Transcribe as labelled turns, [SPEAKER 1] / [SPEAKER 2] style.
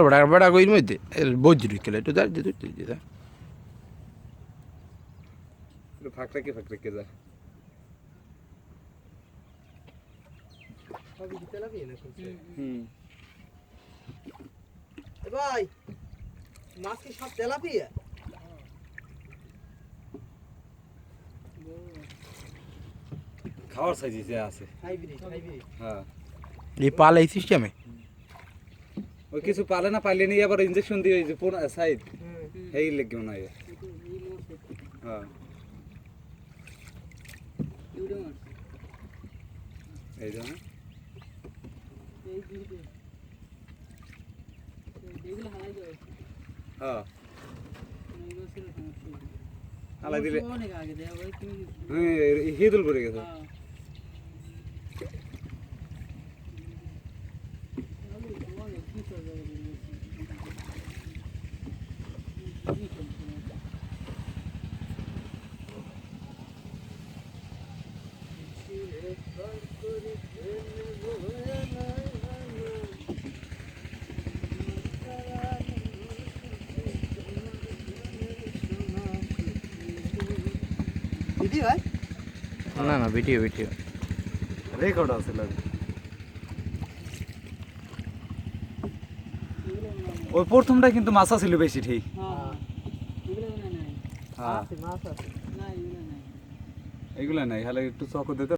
[SPEAKER 1] বড় বড় কইর মধ্যে বজ্রি খেলে একটু দাঁড় দিয়ে দিতে
[SPEAKER 2] ফাঁকটা কে যা
[SPEAKER 3] ভাই মাছ কি সব তেলাপিয়া
[SPEAKER 2] খাওয়ার সাইজে আছে
[SPEAKER 3] হাইব্রিড
[SPEAKER 2] হ্যাঁ
[SPEAKER 1] এই পাল এই সিস্টেমে
[SPEAKER 2] ওই কিছু পালে না পাইলে নিয়ে আবার ইনজেকশন দিয়ে যে পুরো সাইড এই লেগে মনে হয় হ্যাঁ এই জন্য হ্যাঁ আলাই দিলে হিদুল পড়ে গেছে
[SPEAKER 3] ভিডিও ভাই
[SPEAKER 1] না না ভিডিও
[SPEAKER 2] রেকর্ড আছে লাগে ওই প্রথমটা কিন্তু মাছ ছিল বেশি ঠিক হ্যাঁ
[SPEAKER 3] মাছ আছে
[SPEAKER 2] এগুলা নাই হলে একটু চকো দিতে